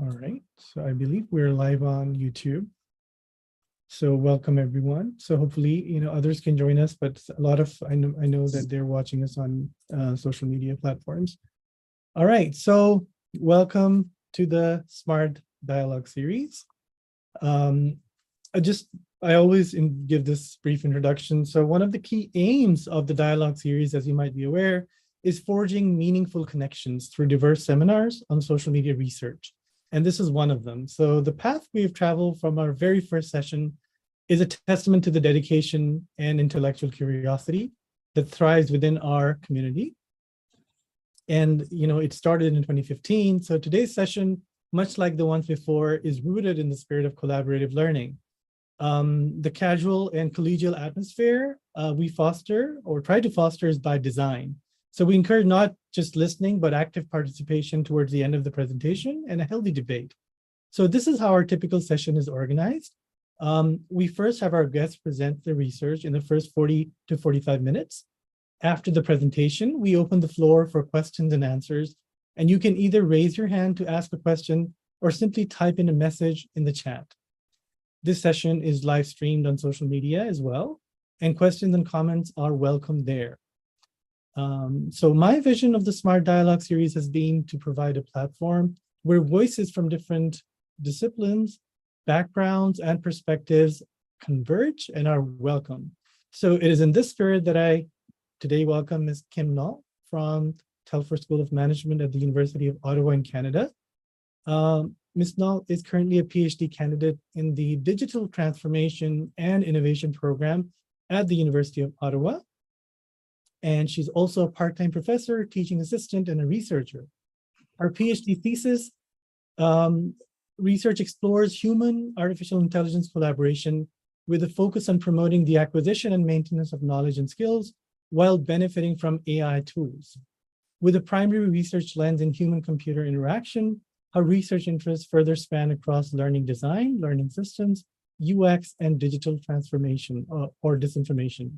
All right, so I believe we're live on YouTube. So welcome everyone. So hopefully, others can join us, but a lot of, I know that they're watching us on social media platforms. All right, so welcome to the Smart Dialogue series. I always give this brief introduction. So one of the key aims of the dialogue series, as you might be aware, is forging meaningful connections through diverse seminars on social media research. And this is one of them. So the path we've traveled from our very first session is a testament to the dedication and intellectual curiosity that thrives within our community. And it started in 2015. So today's session, much like the ones before, is rooted in the spirit of collaborative learning. The casual and collegial atmosphere we foster or try to foster is by design. So we encourage not just listening, but active participation towards the end of the presentation and a healthy debate. So this is how our typical session is organized. We first have our guests present the research in the first 40 to 45 minutes. After the presentation, we open the floor for questions and answers, and you can either raise your hand to ask a question or simply type in a message in the chat. This session is live streamed on social media as well, and questions and comments are welcome there. So my vision of the Smart Dialogue series has been to provide a platform where voices from different disciplines, backgrounds, and perspectives converge and are welcome. So it is in this spirit that I today welcome Ms. Kim Nault from Telfer School of Management at the University of Ottawa in Canada. Ms. Nault is currently a Ph.D. candidate in the Digital Transformation and Innovation program at the University of Ottawa. And she's also a part-time professor, teaching assistant, and a researcher. Her Ph.D. thesis research explores human-artificial intelligence collaboration with a focus on promoting the acquisition and maintenance of knowledge and skills while benefiting from AI tools. With a primary research lens in human-computer interaction, her research interests further span across learning design, learning systems, UX, and digital transformation or disinformation.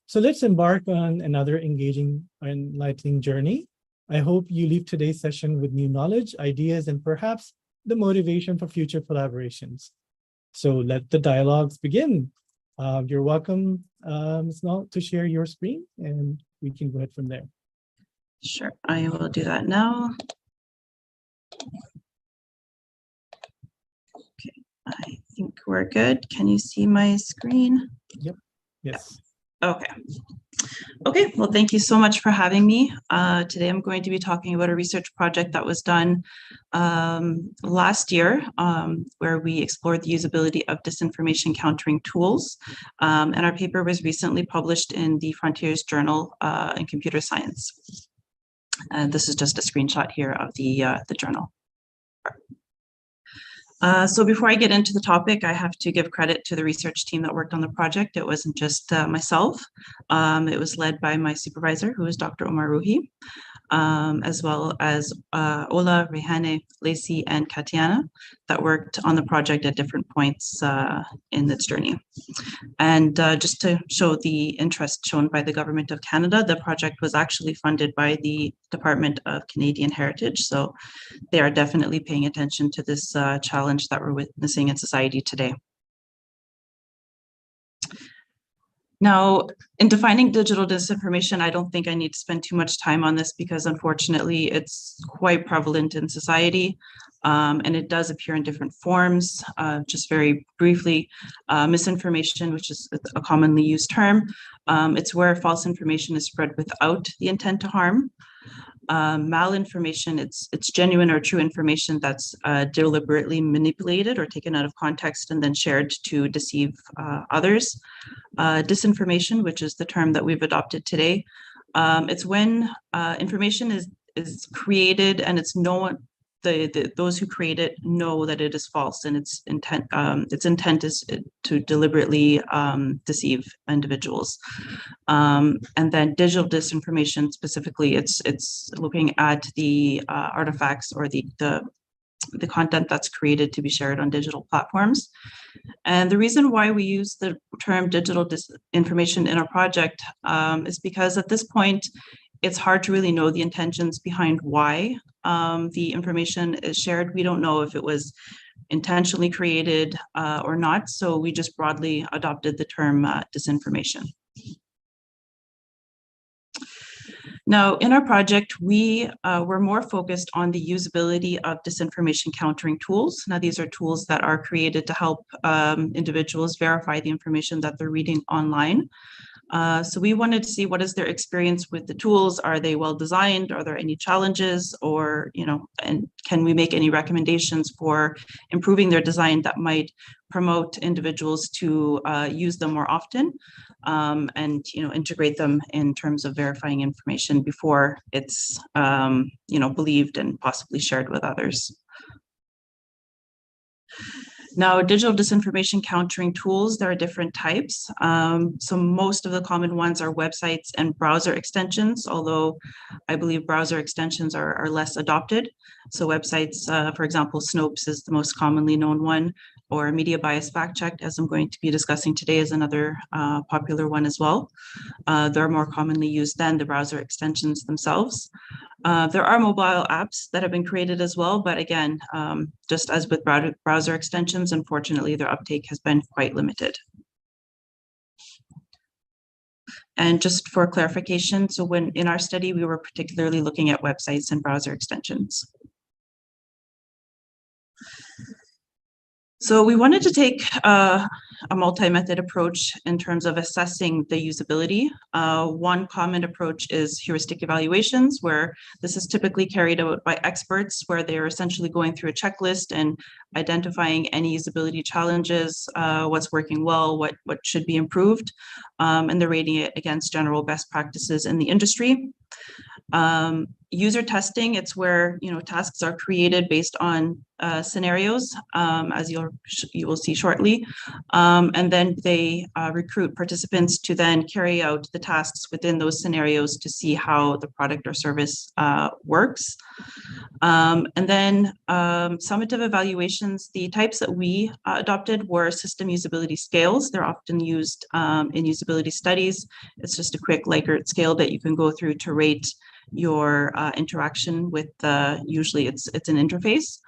So let's embark on another engaging and enlightening journey. I hope you leave today's session with new knowledge, ideas, and perhaps the motivation for future collaborations. So let the dialogues begin. You're welcome, Ms. Nault, to share your screen, and we can go ahead from there. Sure, I will do that now. Okay, I think we're good. Can you see my screen? Yep, yes. Okay. Okay, well, thank you so much for having me. Today I'm going to be talking about a research project that was done last year, where we explored the usability of disinformation countering tools. And our paper was recently published in the Frontiers Journal in Computer Science. And this is just a screenshot here of the journal. So before I get into the topic, I have to give credit to the research team that worked on the project. It wasn't just myself. It was led by my supervisor, who is Dr. Omar Ruhi, as well as Ola, Rehane, Lacey, and Katiana that worked on the project at different points in its journey. And just to show the interest shown by the Government of Canada, the project was actually funded by the Department of Canadian Heritage. So they are definitely paying attention to this challenge that we're witnessing in society today. Now, in defining digital disinformation, I don't think I need to spend too much time on this because unfortunately it's quite prevalent in society, and it does appear in different forms. Just very briefly, misinformation, which is a commonly used term, it's where false information is spread without the intent to harm. Malinformation, it's genuine or true information that's deliberately manipulated or taken out of context and then shared to deceive others. Disinformation, which is the term that we've adopted today, it's when information is created and it's known, those who create it know that it is false, and its intent is to deliberately deceive individuals. And then digital disinformation, specifically, it's looking at the artifacts or the content that's created to be shared on digital platforms. And the reason why we use the term digital disinformation in our project is because at this point, it's hard to really know the intentions behind why the information is shared. We don't know if it was intentionally created or not, so we just broadly adopted the term disinformation. Now, in our project, we were more focused on the usability of disinformation countering tools. Now, these are tools that are created to help individuals verify the information that they're reading online. So we wanted to see what is their experience with the tools. Are they well designed? Are there any challenges, or, and can we make any recommendations for improving their design that might promote individuals to use them more often, and integrate them in terms of verifying information before it's believed and possibly shared with others. Now, digital disinformation countering tools, there are different types. So most of the common ones are websites and browser extensions, although I believe browser extensions are less adopted. So websites, for example, Snopes is the most commonly known one, or Media Bias Fact Check, as I'm going to be discussing today, is another popular one as well. They're more commonly used than the browser extensions themselves. There are mobile apps that have been created as well, but again, just as with browser extensions, unfortunately, their uptake has been quite limited. And just for clarification, so when in our study, we were particularly looking at websites and browser extensions. So we wanted to take a multi-method approach in terms of assessing the usability. One common approach is heuristic evaluations, where this is typically carried out by experts, where they're essentially going through a checklist and identifying any usability challenges, what's working well, what should be improved, and they're rating it against general best practices in the industry. User testing, it's where tasks are created based on scenarios, as you will see shortly, and then they recruit participants to then carry out the tasks within those scenarios to see how the product or service works. And then summative evaluations, the types that we adopted were system usability scales. They're often used in usability studies. It's just a quick Likert scale that you can go through to rate your interaction with usually it's an interface.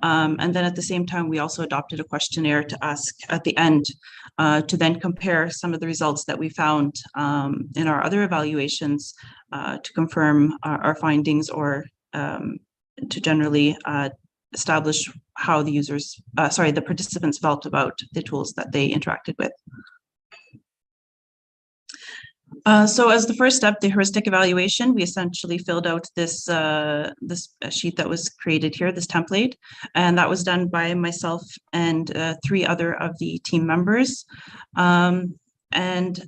And then at the same time, we also adopted a questionnaire to ask at the end to then compare some of the results that we found in our other evaluations to confirm our findings, or to generally establish how the participants felt about the tools that they interacted with. So as the first step, the heuristic evaluation, we essentially filled out this sheet that was created here, this template, and that was done by myself and 3 other of the team members. And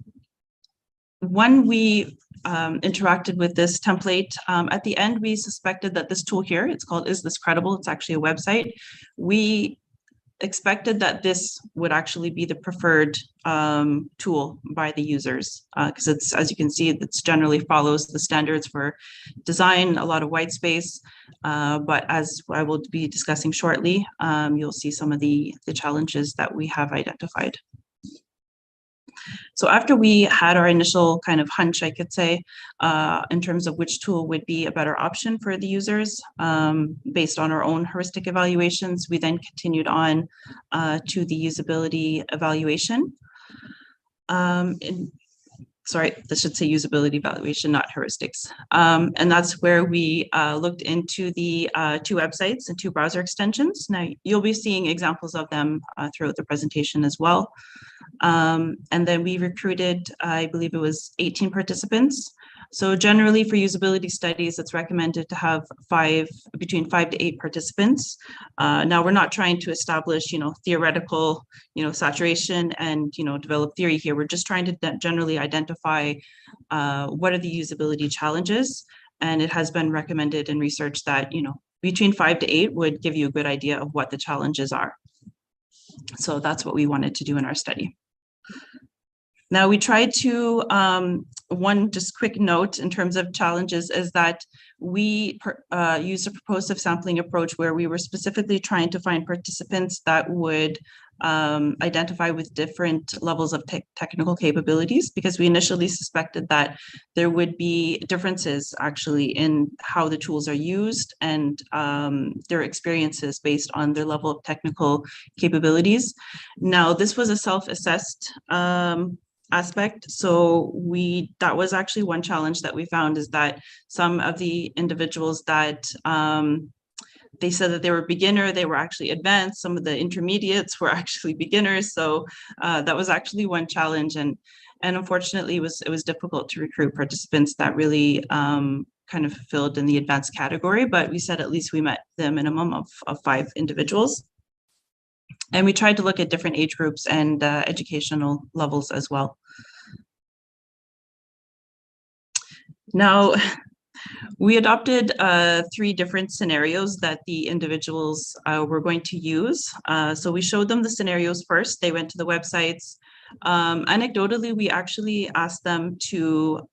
when we interacted with this template, at the end, we suspected that this tool here, it's called Is This Credible? It's actually a website. We expected that this would actually be the preferred tool by the users, because it's, as you can see, it's generally follows the standards for design, a lot of white space, but as I will be discussing shortly, you'll see some of the challenges that we have identified. So after we had our initial kind of hunch, I could say, in terms of which tool would be a better option for the users, based on our own heuristic evaluations, we then continued on to the usability evaluation. Sorry, this should say usability evaluation, not heuristics. And that's where we looked into the 2 websites and 2 browser extensions. Now, you'll be seeing examples of them throughout the presentation as well. And then we recruited, I believe it was 18 participants. So generally for usability studies, it's recommended to have between 5 to 8 participants. Now we're not trying to establish, theoretical, saturation and, develop theory here. We're just trying to generally identify what are the usability challenges. And it has been recommended in research that, between 5 to 8 would give you a good idea of what the challenges are. So that's what we wanted to do in our study. Now we tried to, one just quick note in terms of challenges is that we used a propulsive sampling approach where we were specifically trying to find participants that would identify with different levels of technical capabilities, because we initially suspected that there would be differences actually in how the tools are used and their experiences based on their level of technical capabilities. Now, this was a self-assessed aspect. So that was actually one challenge that we found, is that some of the individuals that they said that they were beginner, they were actually advanced. Some of the intermediates were actually beginners. So that was actually one challenge. And unfortunately, it was difficult to recruit participants that really kind of filled in the advanced category. But we said at least we met the minimum of 5 individuals. And we tried to look at different age groups and educational levels as well. Now, we adopted 3 different scenarios that the individuals were going to use. So we showed them the scenarios first. They went to the websites. Anecdotally, we actually asked them to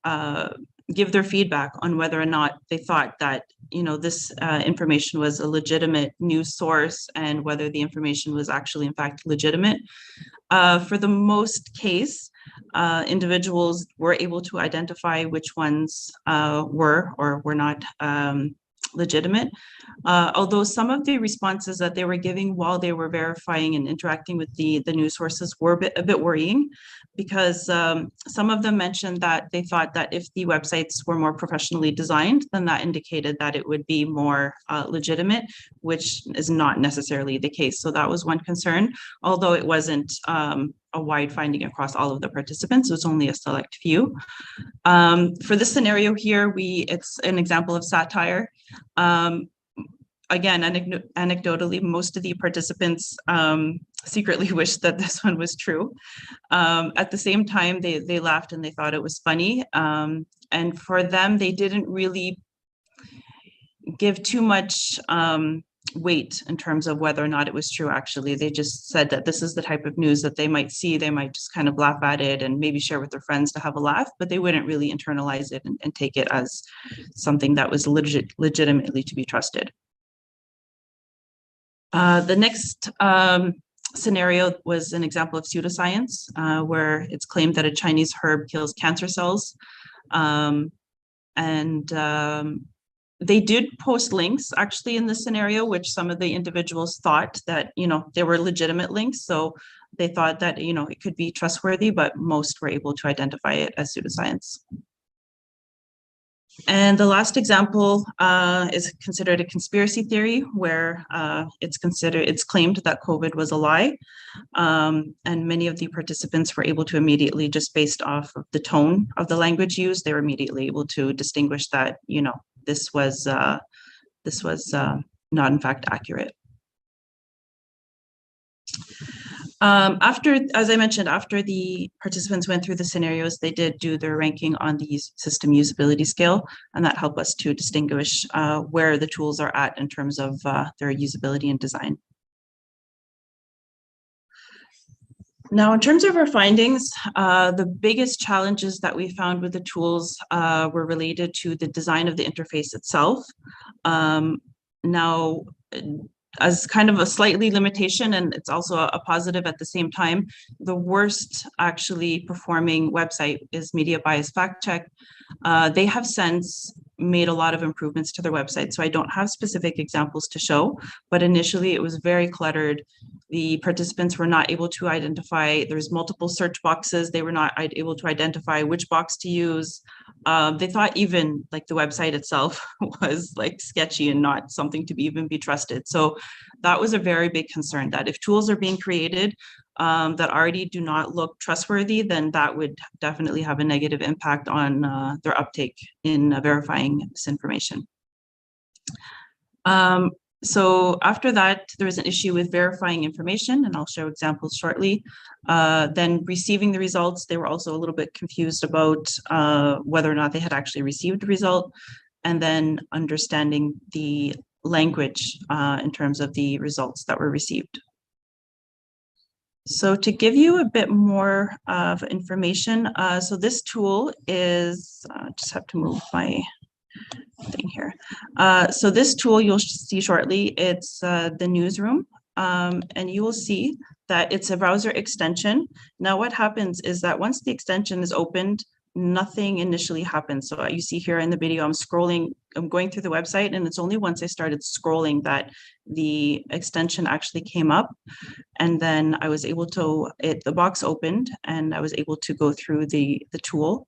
give their feedback on whether or not they thought that, you know, this information was a legitimate news source and whether the information was actually in fact legitimate. For the most case, individuals were able to identify which ones were or were not legitimate. Although some of the responses that they were giving while they were verifying and interacting with the news sources were a bit worrying, because some of them mentioned that they thought that if the websites were more professionally designed, then that indicated that it would be more legitimate, which is not necessarily the case. So that was one concern, although it wasn't a wide finding across all of the participants. It was only a select few. For this scenario here, it's an example of satire. Again, anecdotally, most of the participants secretly wished that this one was true. At the same time, they laughed and they thought it was funny. And for them, they didn't really give too much weight in terms of whether or not it was true. Actually, they just said that this is the type of news that they might see. They might just kind of laugh at it and maybe share with their friends to have a laugh, but they wouldn't really internalize it and take it as something that was legitimately to be trusted. The next scenario was an example of pseudoscience, where it's claimed that a Chinese herb kills cancer cells. They did post links actually in this scenario, which some of the individuals thought that, you know, they were legitimate links. So they thought that, you know, it could be trustworthy, but most were able to identify it as pseudoscience. And the last example is considered a conspiracy theory, where it's claimed that COVID was a lie. And many of the participants were able to immediately, just based off of the tone of the language used, they were immediately able to distinguish that, you know, this was not in fact accurate. As I mentioned, after the participants went through the scenarios, they did do their ranking on the system usability scale, and that helped us to distinguish where the tools are at in terms of their usability and design. Now, in terms of our findings, the biggest challenges that we found with the tools were related to the design of the interface itself. Now, as kind of a slightly limitation, and it's also a positive at the same time, the worst actually performing website is Media Bias Fact Check. They have since made a lot of improvements to their website, so I don't have specific examples to show, but initially it was very cluttered. The participants were not able to identify, there's multiple search boxes, they were not able to identify which box to use. They thought even like the website itself was like sketchy and not something to even be trusted. So that was a very big concern, that if tools are being created that already do not look trustworthy, then that would definitely have a negative impact on their uptake in verifying this information. So after that, there was an issue with verifying information, and I'll show examples shortly. Then receiving the results, they were also a little bit confused about whether or not they had actually received the result, and then understanding the language in terms of the results that were received. So to give you a bit more of information, so this tool is, just have to move my thing here. So this tool you'll see shortly, it's the newsroom, and you will see that it's a browser extension. Now what happens is that once the extension is opened, nothing initially happens. So you see here in the video, I'm going through the website, and it's only once I started scrolling that the extension actually came up. And then I was able to, the box opened and I was able to go through the tool.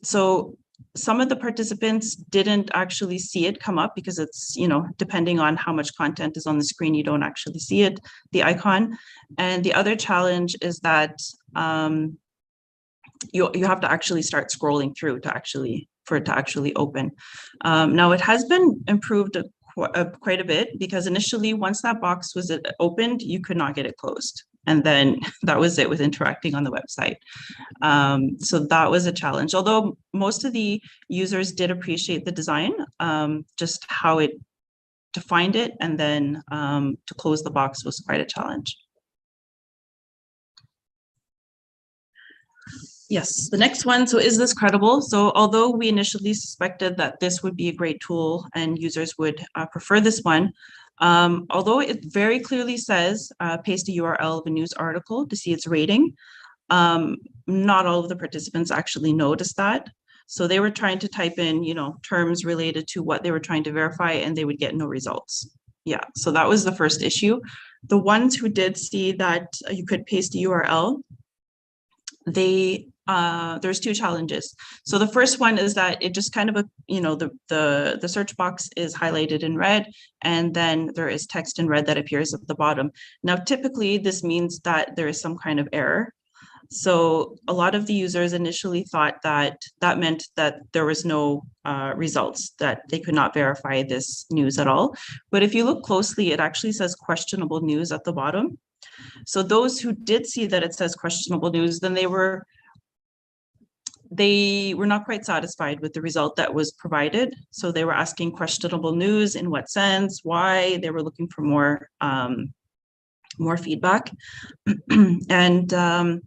So some of the participants didn't actually see it come up because it's, depending on how much content is on the screen, you don't actually see it, the icon. And the other challenge is that you have to actually start scrolling through for it to actually open. Now it has been improved quite a bit, because initially once that box was opened, you could not get it closed. And then that was it with interacting on the website. So that was a challenge, although most of the users did appreciate the design, just how to find it and then to close the box was quite a challenge. Yes, the next one. So is this credible? So although we initially suspected that this would be a great tool and users would prefer this one, although it very clearly says paste a URL of a news article to see its rating, not all of the participants actually noticed that. So they were trying to type in, terms related to what they were trying to verify, and they would get no results. Yeah, so that was the first issue. The ones who did see that you could paste a URL, there's two challenges. So the first one is that it just kind of, the search box is highlighted in red, and then there is text in red that appears at the bottom. Now, typically this means that there is some kind of error. So a lot of the users initially thought that that meant that there was no results, that they could not verify this news at all. But if you look closely, it actually says questionable news at the bottom. So those who did see that it says questionable news, then they were not quite satisfied with the result that was provided. So they were asking questionable news in what sense, why. They were looking for more feedback. And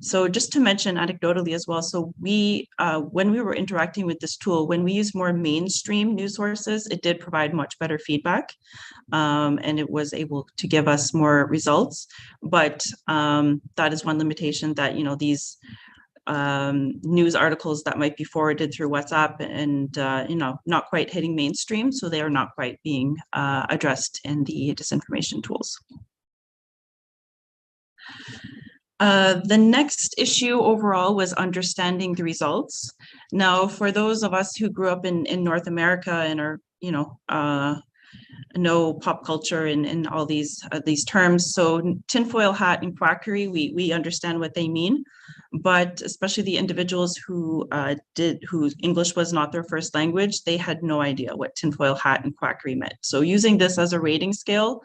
so just to mention anecdotally as well, so we, when we were interacting with this tool, when we use more mainstream news sources, it did provide much better feedback, and it was able to give us more results. But that is one limitation, that, these news articles that might be forwarded through WhatsApp and, not quite hitting mainstream, so they are not quite being addressed in the disinformation tools. The next issue overall was understanding the results. Now, for those of us who grew up in North America and are, know pop culture and all these terms, so tinfoil hat and quackery, we understand what they mean, but especially the individuals whose English was not their first language, they had no idea what tinfoil hat and quackery meant. So using this as a rating scale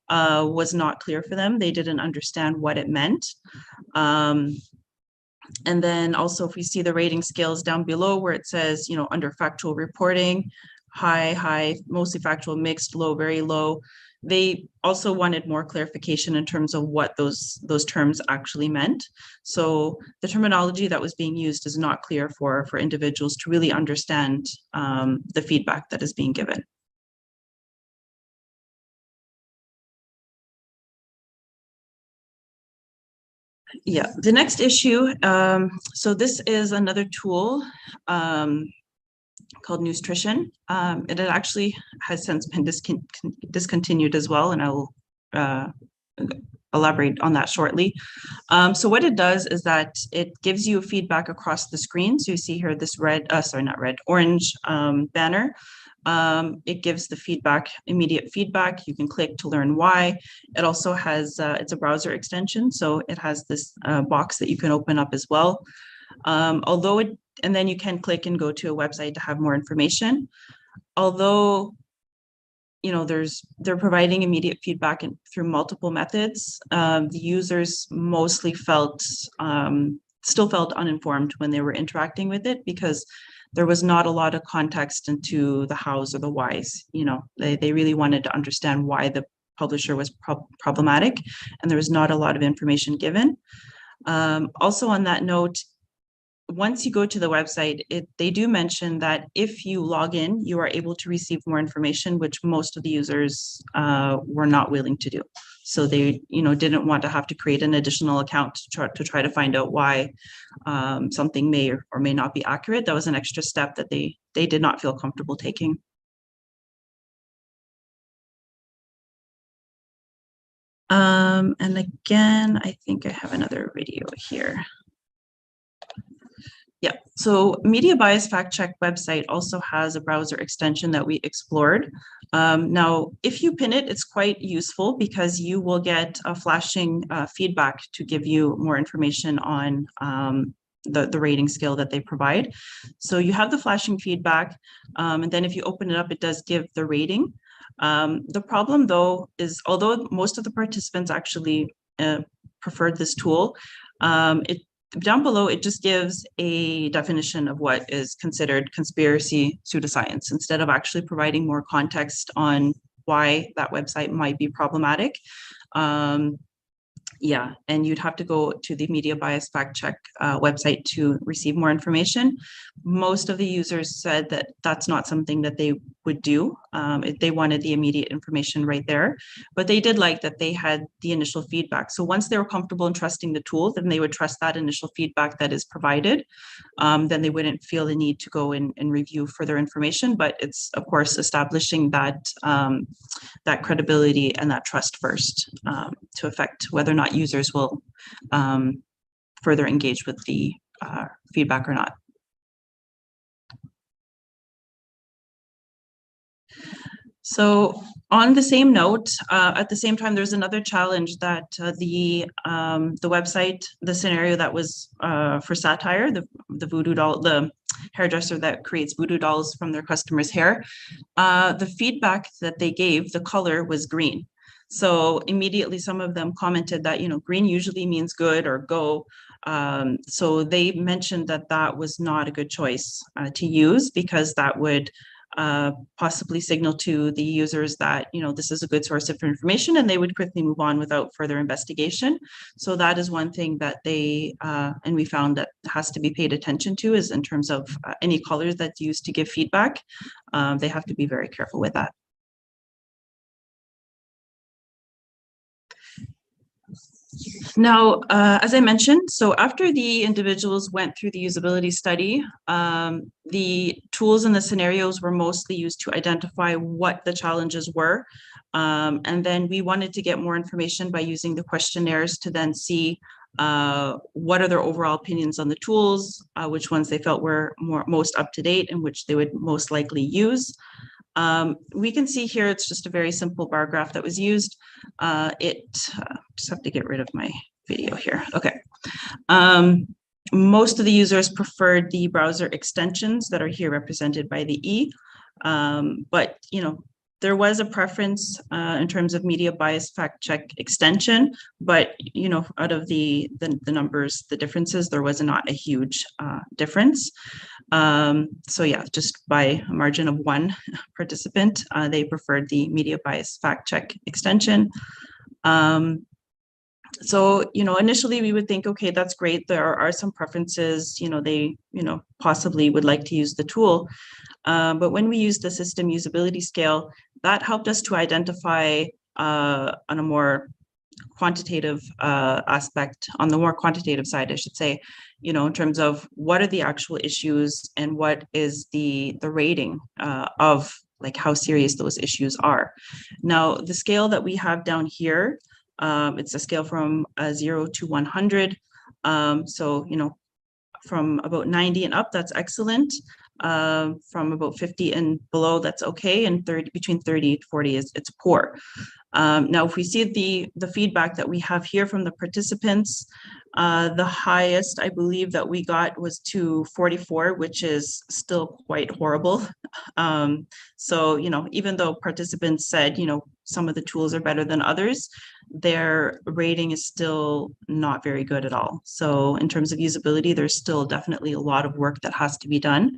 was not clear for them. They didn't understand what it meant. And then also, if we see the rating scales down below where it says, under factual reporting, high, mostly factual, mixed, low, very low, they also wanted more clarification in terms of what those terms actually meant. So the terminology that was being used is not clear for individuals to really understand the feedback that is being given. Yeah, the next issue, so this is another tool called Nutrition. It actually has since been discontinued as well, and I will elaborate on that shortly. So what it does is that it gives you feedback across the screen. So you see here this orange banner. It gives the feedback, immediate feedback. You can click to learn why. It also has, it's a browser extension, so it has this box that you can open up as well. And then you can click and go to a website to have more information. Although, they're providing immediate feedback through multiple methods, the users mostly still felt uninformed when they were interacting with it, because there was not a lot of context into the hows or the whys. They really wanted to understand why the publisher was problematic, and there was not a lot of information given. Also on that note, once you go to the website, they do mention that if you log in, you are able to receive more information, which most of the users were not willing to do. So they, didn't want to have to create an additional account to try to find out why something may or may not be accurate. That was an extra step that they did not feel comfortable taking. And again, I think I have another video here. Yeah, so Media Bias Fact Check website also has a browser extension that we explored. Now, if you pin it, it's quite useful because you will get a flashing feedback to give you more information on the rating scale that they provide. So you have the flashing feedback, and then if you open it up, it does give the rating. The problem, though, is although most of the participants actually preferred this tool, down below, it just gives a definition of what is considered conspiracy pseudoscience instead of actually providing more context on why that website might be problematic. Yeah, and you'd have to go to the Media Bias Fact Check website to receive more information. Most of the users said that that's not something that they would do. They wanted the immediate information right there, but they did like that they had the initial feedback. So once they were comfortable in trusting the tool, then they would trust that initial feedback that is provided. Then they wouldn't feel the need to go and review further information, but it's of course establishing that that credibility and that trust first to affect whether or not users will further engage with the feedback or not. So on the same note, at the same time, there's another challenge that the website, the scenario that was for satire, the voodoo doll, the hairdresser that creates voodoo dolls from their customers' hair, the feedback that they gave, the color was green. So immediately some of them commented that, green usually means good or go. So they mentioned that that was not a good choice to use because that would possibly signal to the users that, this is a good source of information and they would quickly move on without further investigation. So that is one thing that they, and we found that has to be paid attention to is in terms of any colors that's used to give feedback. They have to be very careful with that. Now, as I mentioned, so after the individuals went through the usability study, the tools and the scenarios were mostly used to identify what the challenges were. And then we wanted to get more information by using the questionnaires to then see what are their overall opinions on the tools, which ones they felt were most up to date and which they would most likely use. We can see here, it's just a very simple bar graph that was used. Just have to get rid of my video here. Okay. Most of the users preferred the browser extensions that are here represented by the E. But, there was a preference in terms of Media Bias Fact Check extension, but, out of the numbers, the differences, there was not a huge difference. So yeah, just by a margin of one participant, they preferred the Media Bias Fact Check extension. So, initially we would think, okay, that's great. There are some preferences, they, possibly would like to use the tool. But when we used the system usability scale, that helped us to identify on a more quantitative aspect, on the more quantitative side, I should say, in terms of what are the actual issues and what is the rating of like how serious those issues are. Now, the scale that we have down here, it's a scale from 0 to 100. So, from about 90 and up, that's excellent. From about 50 and below, that's okay, and between 30 to 40 it's poor. Now, if we see the feedback that we have here from the participants, the highest I believe that we got was to 44, which is still quite horrible. So, even though participants said, some of the tools are better than others, their rating is still not very good at all. So in terms of usability, there's still definitely a lot of work that has to be done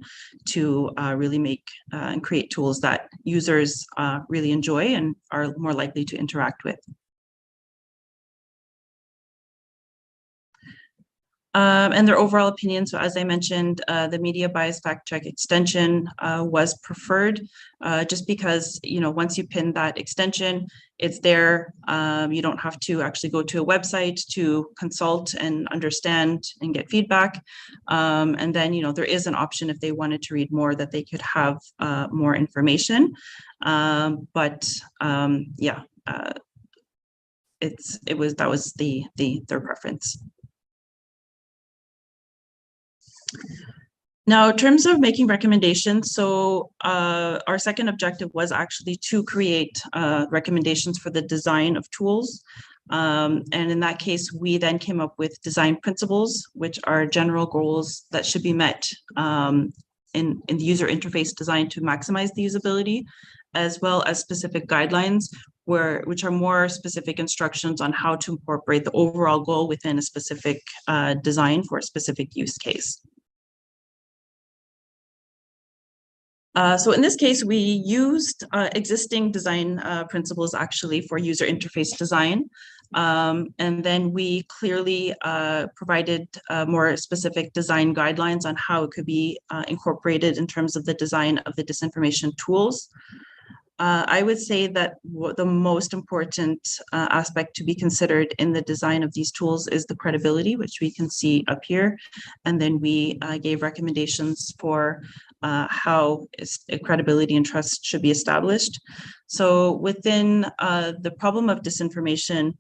to really make and create tools that users really enjoy and are more likely to interact with. and their overall opinion. So as I mentioned, the media bias fact check extension was preferred just because, once you pin that extension, it's there. You don't have to actually go to a website to consult and understand and get feedback. And then, there is an option if they wanted to read more that they could have more information. Yeah, that was their preference. Now, in terms of making recommendations, so our second objective was actually to create recommendations for the design of tools. And in that case, we then came up with design principles, which are general goals that should be met in the user interface design to maximize the usability, as well as specific guidelines which are more specific instructions on how to incorporate the overall goal within a specific design for a specific use case. So in this case, we used existing design principles actually for user interface design. And then we clearly provided more specific design guidelines on how it could be incorporated in terms of the design of the disinformation tools. I would say that the most important aspect to be considered in the design of these tools is the credibility, which we can see up here. And then we gave recommendations for how credibility and trust should be established. So within the problem of disinformation,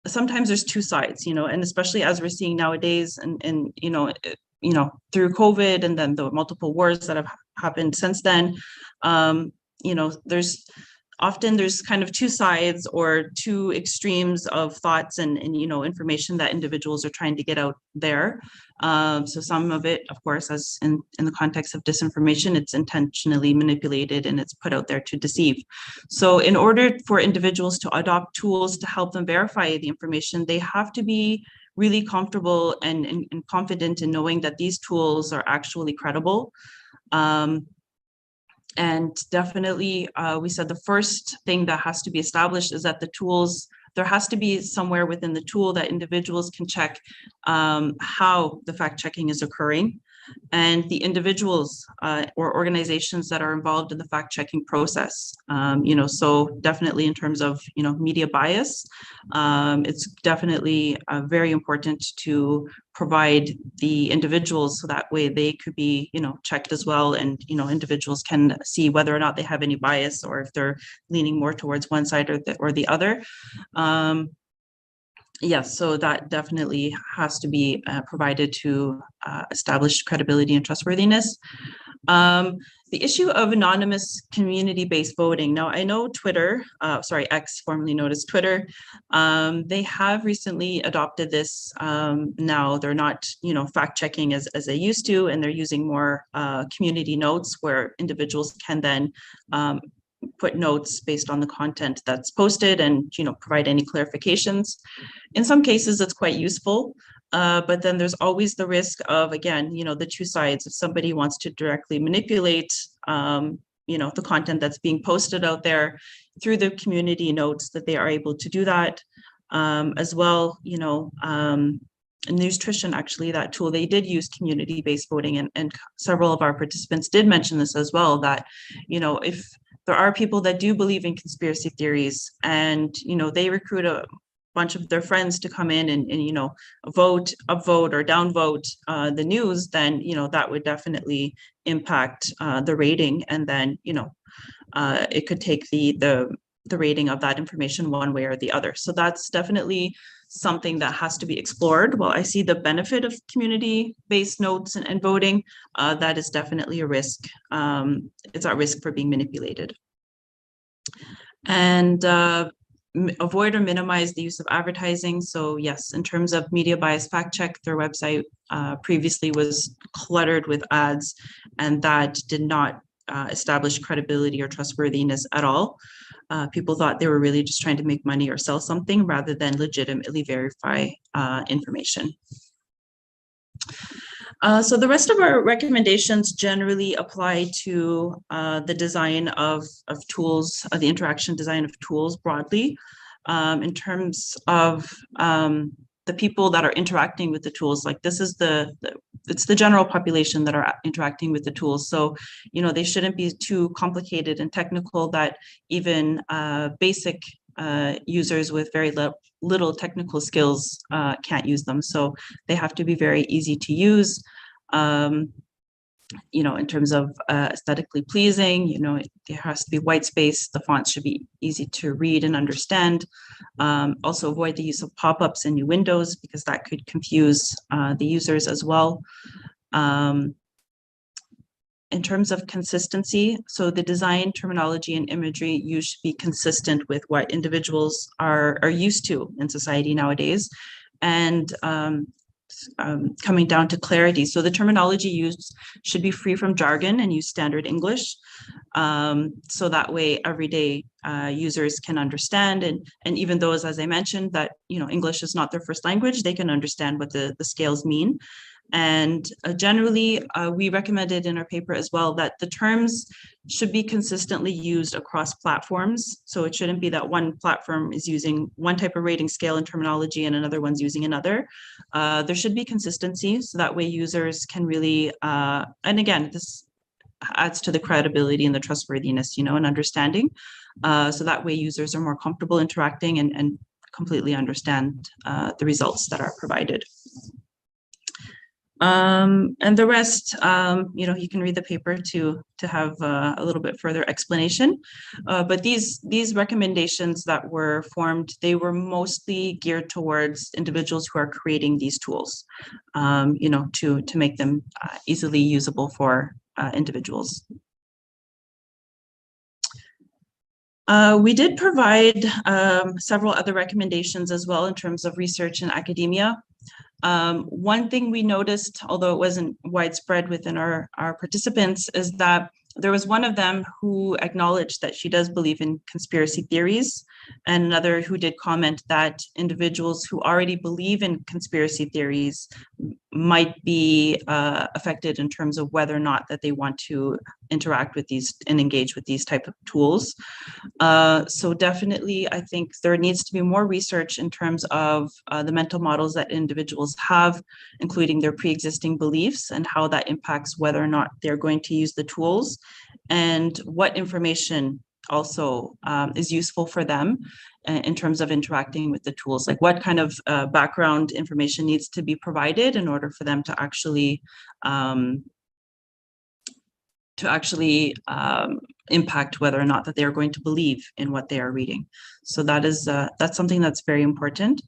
sometimes there's two sides, and especially as we're seeing nowadays, and through COVID and then the multiple wars that have happened since then, there's kind of two sides or two extremes of thoughts and information that individuals are trying to get out there. So some of it, of course, as in the context of disinformation, it's intentionally manipulated and it's put out there to deceive. So in order for individuals to adopt tools to help them verify the information, they have to be really comfortable and confident in knowing that these tools are actually credible. And definitely, we said the first thing that has to be established is that the tools, there has to be somewhere within the tool that individuals can check how the fact checking is occurring, and the individuals or organizations that are involved in the fact checking process. So definitely in terms of media bias, it's definitely very important to provide the individuals so that way they could be checked as well, and individuals can see whether or not they have any bias or if they're leaning more towards one side or the other. Yes, so that definitely has to be provided to establish credibility and trustworthiness. The issue of anonymous community-based voting. Now, I know Twitter, X, formerly known as Twitter, they have recently adopted this. Now they're not, fact-checking as they used to, and they're using more community notes where individuals can then put notes based on the content that's posted and provide any clarifications. In some cases, it's quite useful, but then there's always the risk of, again, the two sides. If somebody wants to directly manipulate the content that's being posted out there through the community notes, that they are able to do that as well. Nutrition, actually, that tool, they did use community-based voting, and several of our participants did mention this as well, that if there are people that do believe in conspiracy theories, and they recruit a bunch of their friends to come in and vote, upvote or downvote the news, then that would definitely impact the rating, and then it could take the rating of that information one way or the other. So that's definitely something that has to be explored. While I see the benefit of community-based notes and voting, that is definitely a risk. It's at risk for being manipulated. And avoid or minimize the use of advertising. So yes, in terms of media bias fact check, their website previously was cluttered with ads, and that did not establish credibility or trustworthiness at all. People thought they were really just trying to make money or sell something rather than legitimately verify information. So the rest of our recommendations generally apply to the design of tools, the interaction design of tools broadly. in terms of the people that are interacting with the tools. Like this is it's the general population that are interacting with the tools. So, they shouldn't be too complicated and technical that even basic users with very little technical skills can't use them. So they have to be very easy to use. In terms of aesthetically pleasing, there has to be white space. The font should be easy to read and understand. Also avoid the use of pop-ups and new windows because that could confuse the users as well. In terms of consistency, so the design, terminology, and imagery, you should be consistent with what individuals are used to in society nowadays. And coming down to clarity. So the terminology used should be free from jargon and use standard English. So that way everyday users can understand. And even those, as I mentioned, that, English is not their first language, they can understand what the scales mean. And generally, we recommended in our paper as well that the terms should be consistently used across platforms. So it shouldn't be that one platform is using one type of rating scale and terminology and another one's using another. There should be consistency so that way users can really, and again, this adds to the credibility and the trustworthiness, and understanding. So that way users are more comfortable interacting and completely understand the results that are provided. And the rest, you can read the paper to have a little bit further explanation. But these recommendations that were formed, they were mostly geared towards individuals who are creating these tools, to make them easily usable for individuals. We did provide several other recommendations as well in terms of research and academia. One thing we noticed, although it wasn't widespread within our participants, is that there was one of them who acknowledged that she does believe in conspiracy theories, and another who did comment that individuals who already believe in conspiracy theories might be affected in terms of whether or not that they want to interact with these and engage with these type of tools. So definitely, I think there needs to be more research in terms of the mental models that individuals have, including their pre-existing beliefs and how that impacts whether or not they're going to use the tools, and what information also is useful for them in terms of interacting with the tools. Like what kind of background information needs to be provided in order for them to actually impact whether or not that they are going to believe in what they are reading. So that's something that's very important.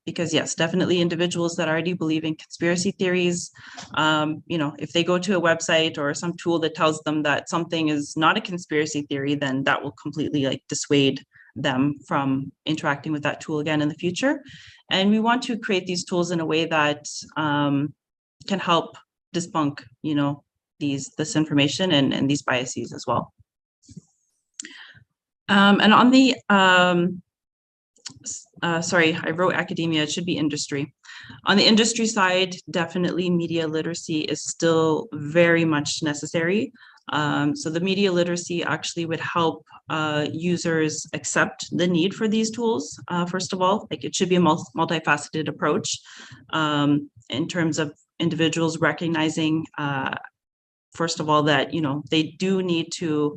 Because yes, definitely individuals that already believe in conspiracy theories, if they go to a website or some tool that tells them that something is not a conspiracy theory, then that will completely dissuade them from interacting with that tool again in the future. And we want to create these tools in a way that can help debunk, this information and these biases as well. And on the sorry, I wrote academia, it should be industry. On the industry side, definitely media literacy is still very much necessary. So the media literacy actually would help users accept the need for these tools. First of all, it should be a multifaceted approach in terms of individuals recognizing, first of all, that they do need to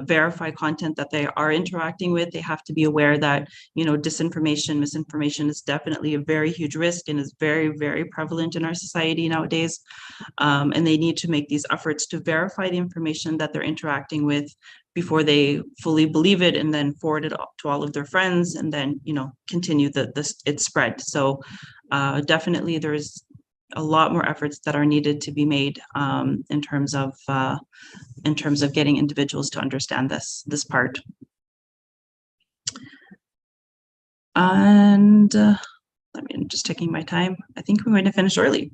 verify content that they are interacting with. They have to be aware that disinformation, misinformation is definitely a very huge risk and is very, very prevalent in our society nowadays. And they need to make these efforts to verify the information that they're interacting with before they fully believe it, and then forward it to all of their friends, and then continue its spread. So definitely there's a lot more efforts that are needed to be made in terms of getting individuals to understand this part. And I'm just taking my time. I think we're going to finish early.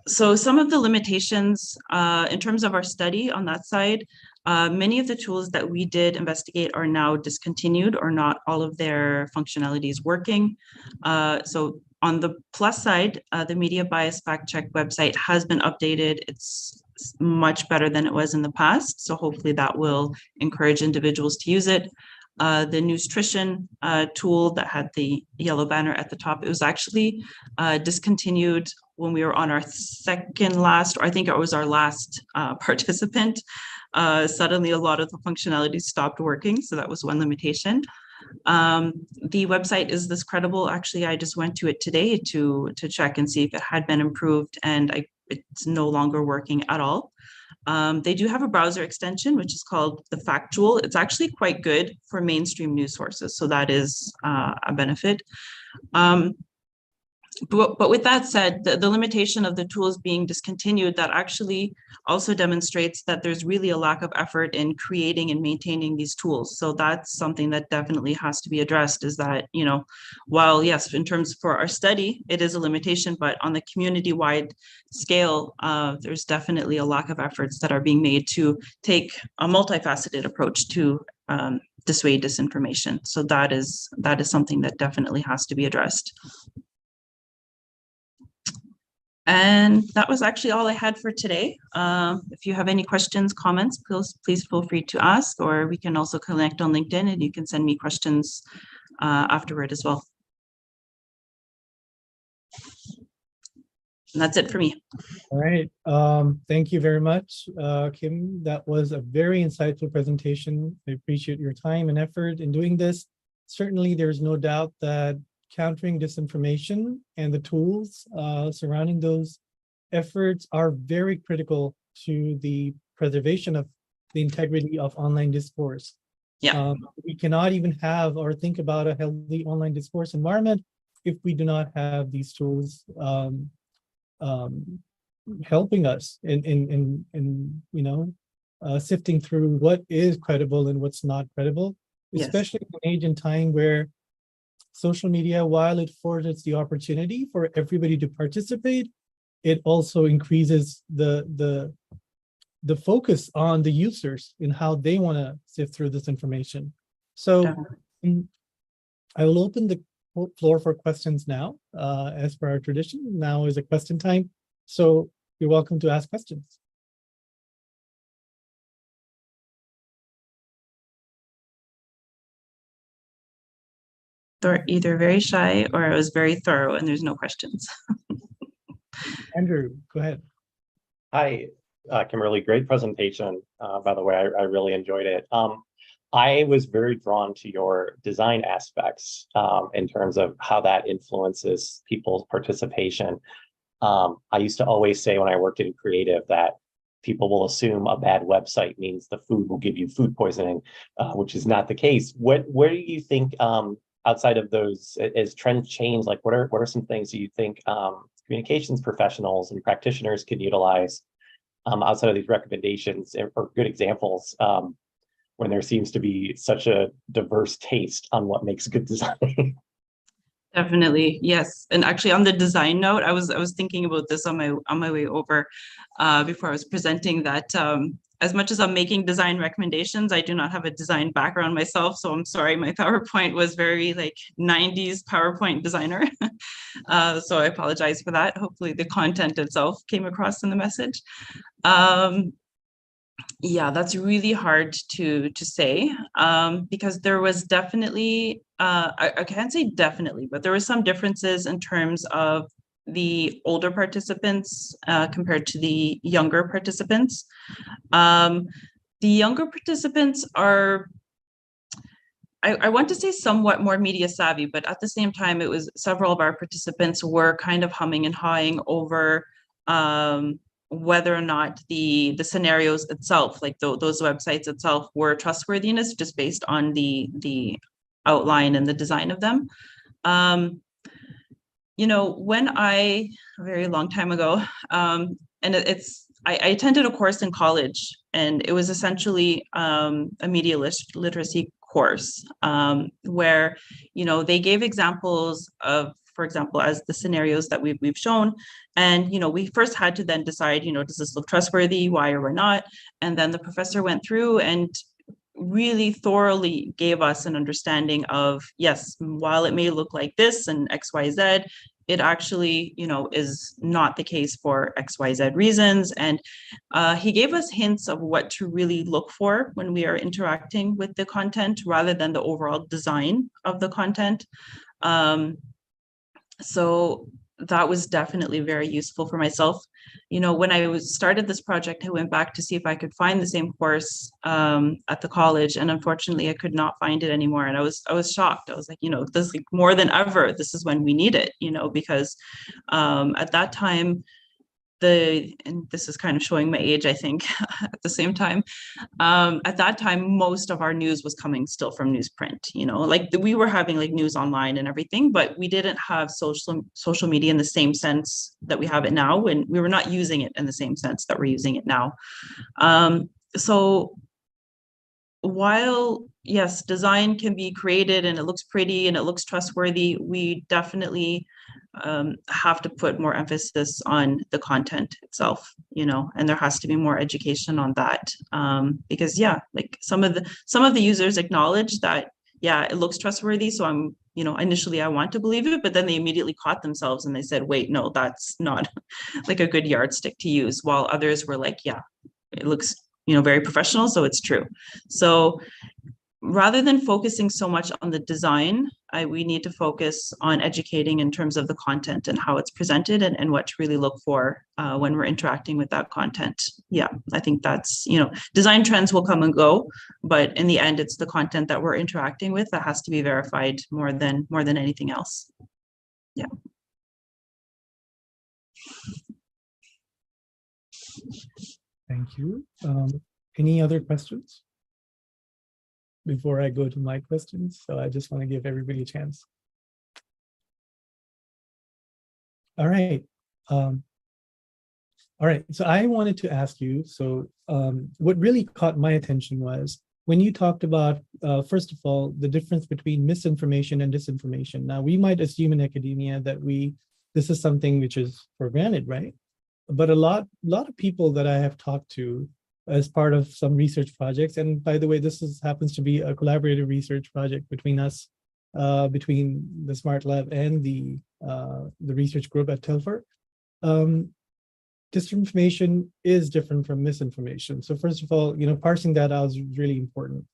So some of the limitations in terms of our study on that side, many of the tools that we did investigate are now discontinued, or not all of their functionality is working. So on the plus side, the Media Bias Fact Check website has been updated. It's much better than it was in the past. So hopefully that will encourage individuals to use it. The nutrition tool that had the yellow banner at the top, it was actually discontinued when we were on our second last, or I think it was our last participant. Suddenly a lot of the functionality stopped working, so that was one limitation. The website, Is This Credible? Actually, I just went to it today to check and see if it had been improved, and it's no longer working at all. They do have a browser extension, which is called The Factual. It's actually quite good for mainstream news sources, so that is a benefit. But with that said, the limitation of the tools being discontinued, that actually also demonstrates that there's really a lack of effort in creating and maintaining these tools. So that's something that definitely has to be addressed, is that, you know, while yes, in terms for our study, it is a limitation, but on the community-wide scale, there's definitely a lack of efforts that are being made to take a multifaceted approach to dissuade disinformation. So that is something that definitely has to be addressed. And that was actually all I had for today. If you have any questions, comments, please feel free to ask, or we can also connect on LinkedIn and you can send me questions afterward as well. And that's it for me. All right. Thank you very much, Kim. That was a very insightful presentation. I appreciate your time and effort in doing this. Certainly, there's no doubt that countering disinformation and the tools surrounding those efforts are very critical to the preservation of the integrity of online discourse. Yeah. We cannot even have or think about a healthy online discourse environment if we do not have these tools helping us in you know, sifting through what is credible and what's not credible, especially in an age and time where social media, while it affords the opportunity for everybody to participate, it also increases the focus on the users in how they want to sift through this information. So I will open the floor for questions now. As per our tradition, now is a question time. So you're welcome to ask questions. They're either very shy or I was very thorough and there's no questions. Andrew, go ahead. Hi, Kimberly, great presentation. By the way, I really enjoyed it. I was very drawn to your design aspects in terms of how that influences people's participation. I used to always say when I worked in creative that people will assume a bad website means the food will give you food poisoning, which is not the case. Where do you think, outside of those, as trends change, like what are some things that you think communications professionals and practitioners can utilize outside of these recommendations or good examples when there seems to be such a diverse taste on what makes good design? Definitely, yes. And actually, on the design note, I was thinking about this on my way over before I was presenting that. As much as I'm making design recommendations, I do not have a design background myself. So I'm sorry, my PowerPoint was very like 90s PowerPoint designer. So I apologize for that. Hopefully the content itself came across in the message. Yeah, that's really hard to say because there was definitely, I can't say definitely, but there were some differences in terms of the older participants compared to the younger participants. The younger participants are, I want to say somewhat more media savvy, but at the same time, it was several of our participants were kind of humming and hawing over whether or not the scenarios itself, like those websites itself, were trustworthiness just based on the outline and the design of them. You know, when a very long time ago, and I attended a course in college, and it was essentially a media literacy course where, you know, they gave examples of, for example, as the scenarios that we've shown. And, you know, we first had to then decide, you know, does this look trustworthy? Why or why not? And then the professor went through and really thoroughly gave us an understanding of, yes, while it may look like this and X, Y, Z, it actually, is not the case for XYZ reasons. And he gave us hints of what to really look for when we are interacting with the content rather than the overall design of the content. So that was definitely very useful for myself. When I started this project, I went back to see if I could find the same course at the college, and unfortunately I could not find it anymore. And I was shocked. I was like, this is like more than ever, this is when we need it, because at that time, and this is kind of showing my age, I think, at the same time, at that time, most of our news was coming still from newsprint, like we were having like news online and everything, but we didn't have social media in the same sense that we have it now, and we were not using it in the same sense that we're using it now. So while, yes, design can be created and it looks pretty and it looks trustworthy, we definitely have to put more emphasis on the content itself, and there has to be more education on that, because like some of the users acknowledge that, it looks trustworthy, so I'm, initially I want to believe it, but then they immediately caught themselves and they said, wait, no, that's not like a good yardstick to use, while others were like, it looks, very professional, so it's true. So rather than focusing so much on the design, we need to focus on educating in terms of the content and how it's presented, and what to really look for when we're interacting with that content. I think that's, design trends will come and go, but in the end, it's the content that we're interacting with that has to be verified more than anything else. Thank you. Any other questions before I go to my questions? So I just want to give everybody a chance. All right. All right. So I wanted to ask you, what really caught my attention was when you talked about, first of all, the difference between misinformation and disinformation. Now, we might assume in academia that this is something which is for granted, right? But a lot of people that I have talked to as part of some research projects, and by the way, this happens to be a collaborative research project between us, between the Smart Lab and the research group at Telfer. Disinformation is different from misinformation. So first of all, parsing that out is really important.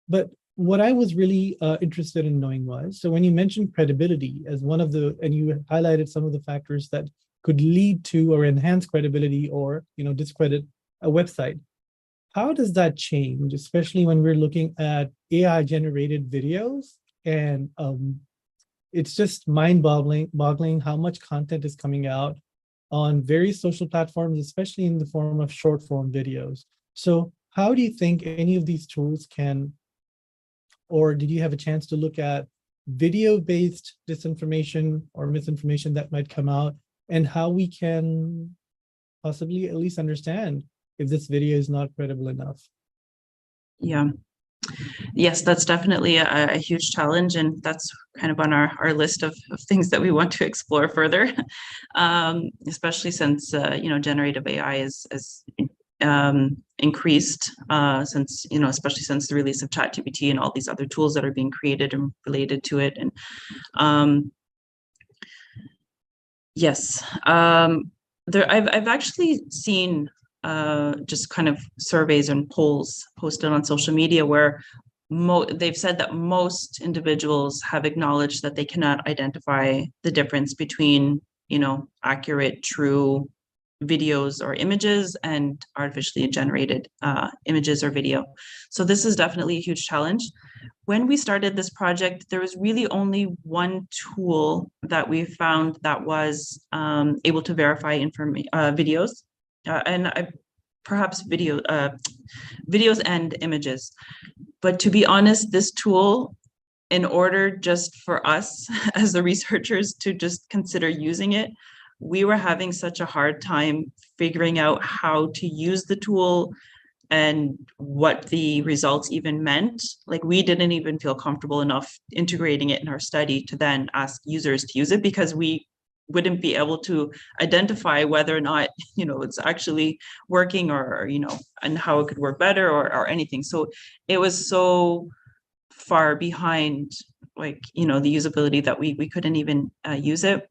But what I was really interested in knowing was, so when you mentioned credibility as one of and you highlighted some of the factors that could lead to or enhance credibility or discredit a website. How does that change, especially when we're looking at AI generated videos? And it's just mind-boggling how much content is coming out on various social platforms, especially in the form of short form videos. So how do you think any of these tools can, or did you have a chance to look at video-based disinformation or misinformation that might come out, and how we can possibly at least understand if this video is not credible enough? Yes, that's definitely a huge challenge, and that's kind of on our list of things that we want to explore further, especially since generative AI is increased since especially since the release of ChatGPT and all these other tools that are being created and related to it. And yes, I've actually seen just kind of surveys and polls posted on social media where they've said that most individuals have acknowledged that they cannot identify the difference between, accurate, true videos or images and artificially generated images or video. So this is definitely a huge challenge. When we started this project, there was really only one tool that we found that was able to verify videos. Perhaps videos and images. But to be honest, this tool, in order just for us as the researchers to just consider using it, we were having such a hard time figuring out how to use the tool and what the results even meant. Like, we didn't even feel comfortable enough integrating it in our study to then ask users to use it, because we wouldn't be able to identify whether or not it's actually working, or and how it could work better, or anything. So it was so far behind, like the usability, that we couldn't even use it.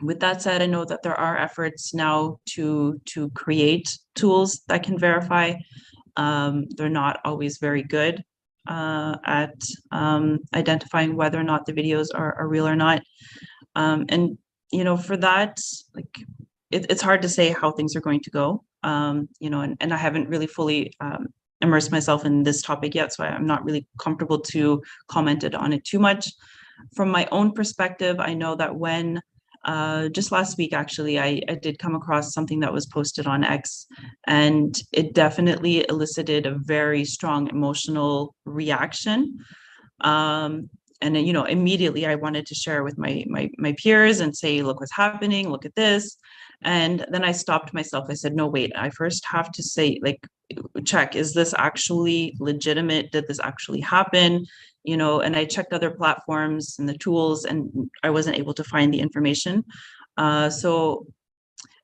With that said, I know that there are efforts now to create tools that can verify. They're not always very good at identifying whether or not the videos are real or not. And for that, like it's hard to say how things are going to go. And I haven't really fully immersed myself in this topic yet, so I'm not really comfortable to comment on it too much. From my own perspective, I know that when just last week, actually, I did come across something that was posted on X, and it definitely elicited a very strong emotional reaction. And then, immediately I wanted to share with my peers and say, look what's happening, look at this. And then I stopped myself. I said, no, wait, I first have to say, like, check, is this actually legitimate? Did this actually happen? And I checked other platforms and the tools, and I wasn't able to find the information. So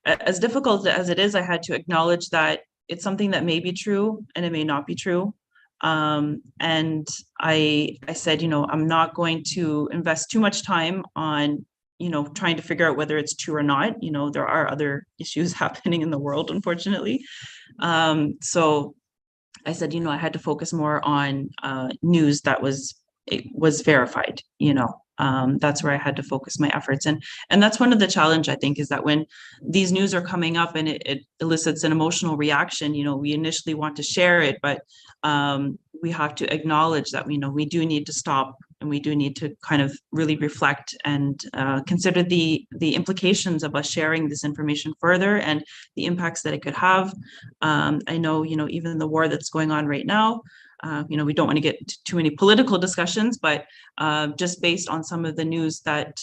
as difficult as it is, I had to acknowledge that it's something that may be true and it may not be true. And I said, I'm not going to invest too much time on, trying to figure out whether it's true or not. There are other issues happening in the world, unfortunately. So I said, I had to focus more on news that was verified. That's where I had to focus my efforts. And that's one of the challenge, I think, is that when these news are coming up and it elicits an emotional reaction, we initially want to share it, but we have to acknowledge that, we do need to stop, and we do need to kind of really reflect and consider the implications of us sharing this information further and the impacts that it could have. I know, even the war that's going on right now, we don't want to get too many political discussions, but just based on some of the news that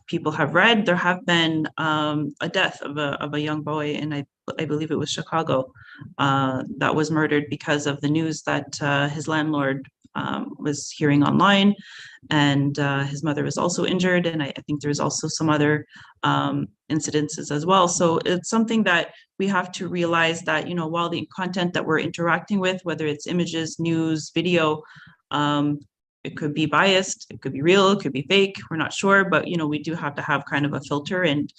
people have read, there have been a death of a young boy, and I believe it was Chicago, that was murdered because of the news that his landlord was hearing online, and his mother was also injured, and I think there's also some other incidences as well. So it's something that we have to realize that, while the content that we're interacting with, whether it's images, news, video, it could be biased, it could be real, it could be fake, we're not sure, but we do have to have kind of a filter and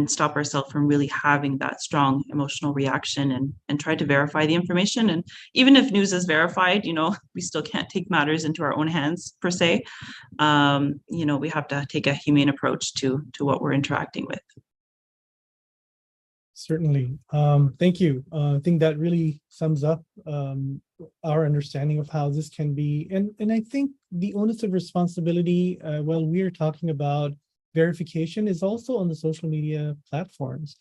stop ourselves from really having that strong emotional reaction, and try to verify the information. And even if news is verified, we still can't take matters into our own hands per se. We have to take a humane approach to what we're interacting with. Certainly. Thank you. I think that really sums up our understanding of how this can be. And I think the onus of responsibility, while we're talking about verification, is also on the social media platforms,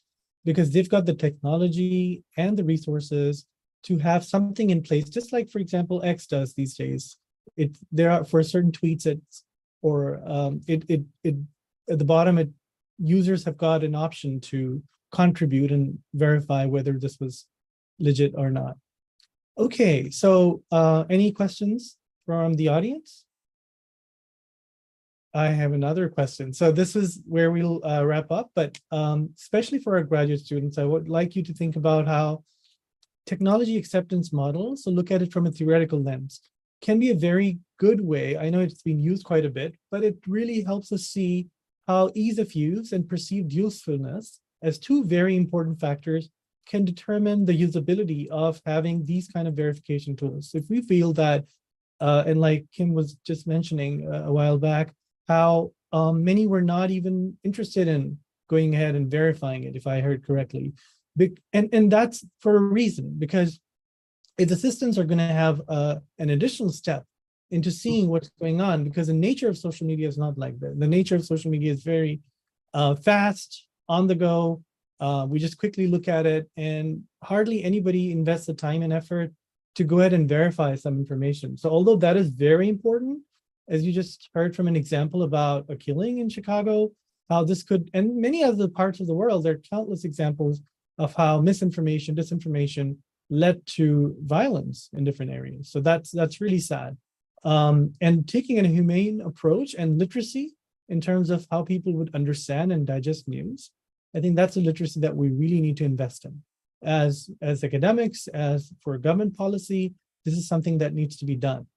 because they've got the technology and the resources to have something in place, just like, for example, X does these days. There are, for certain tweets, at the bottom, users have got an option to contribute and verify whether this was legit or not. Okay, so any questions from the audience? I have another question. So this is where we'll wrap up, but especially for our graduate students, I would like you to think about how technology acceptance models, so look at it from a theoretical lens, can be a very good way. I know it's been used quite a bit, but it really helps us see how ease of use and perceived usefulness as two very important factors can determine the usability of having these kind of verification tools. If we feel that, and like Kim was just mentioning a while back, how many were not even interested in going ahead and verifying it, if I heard correctly. And that's for a reason, because if the systems are going to have an additional step into seeing what's going on, because the nature of social media is not like that. The nature of social media is very fast, on the go. We just quickly look at it, and hardly anybody invests the time and effort to go ahead and verify some information. So although that is very important, as you just heard from an example about a killing in Chicago, how this could, and many other parts of the world, there are countless examples of how misinformation, disinformation led to violence in different areas. So that's really sad. And taking a humane approach and literacy in terms of how people would understand and digest news, I think that's a literacy that we really need to invest in. As academics, as for government policy, this is something that needs to be done.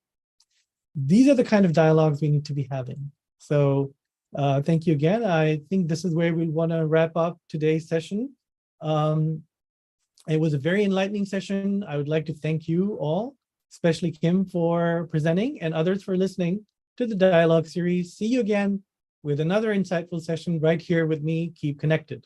These are the kind of dialogues we need to be having. So Thank you again. I think this is where we want to wrap up today's session. It was a very enlightening session. I would like to thank you all, especially Kim for presenting and others for listening to the dialogue series. See you again with another insightful session right here with me. Keep connected.